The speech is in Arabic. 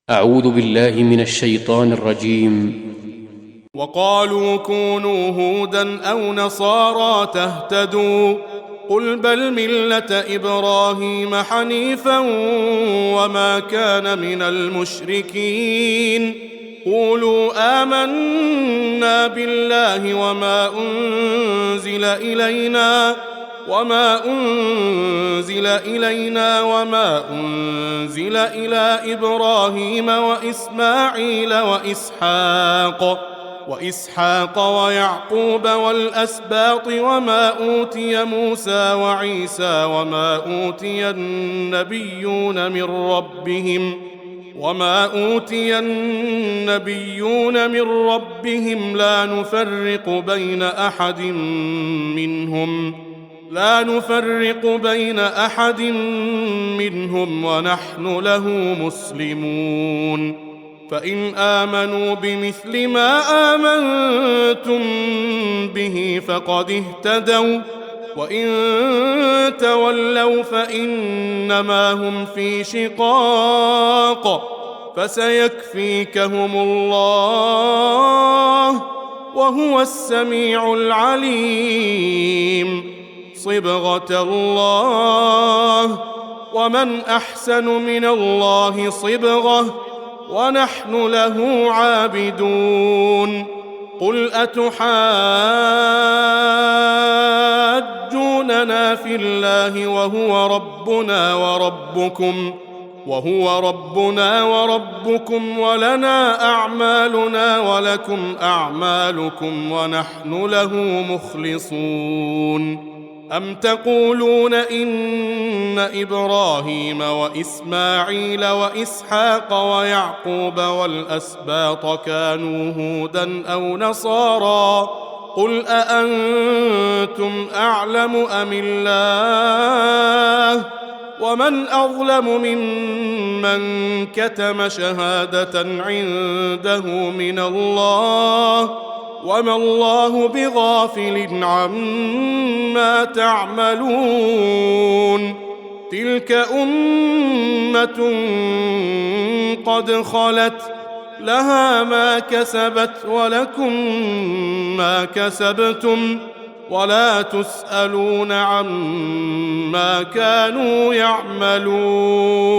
أعوذ بالله من الشيطان الرجيم. وقالوا كونوا هودا أو نصارى تهتدوا قل بل ملة إبراهيم حنيفا وما كان من المشركين قولوا آمنا بالله وما أنزل إلينا وما أنزل إلى إبراهيم وإسماعيل وإسحاق ويعقوب والأسباط وما أوتي موسى وعيسى وما أوتي النبيون من ربهم لا نفرق بين أحد منهم ونحن له مسلمون فإن آمنوا بمثل ما آمنتم به فقد اهتدوا وإن تولوا فإنما هم في شقاق فسيكفيكهم الله وهو السميع العليم صبغة الله ومن أحسن من الله صبغة ونحن له عابدون قل أتحاجوننا في الله وهو ربنا وربكم ولنا أعمالنا ولكم أعمالكم ونحن له مخلصون أم تقولون إن إبراهيم وإسماعيل وإسحاق ويعقوب والأسباط كانوا هودا أو نصارى قل أأنتم أعلم أم الله ومن أظلم ممن كتم شهادة عنده من الله وما الله بغافل عما تعملون تلك أمة قد خلت لها ما كسبت ولكم ما كسبتم ولا تسألون عما كانوا يعملون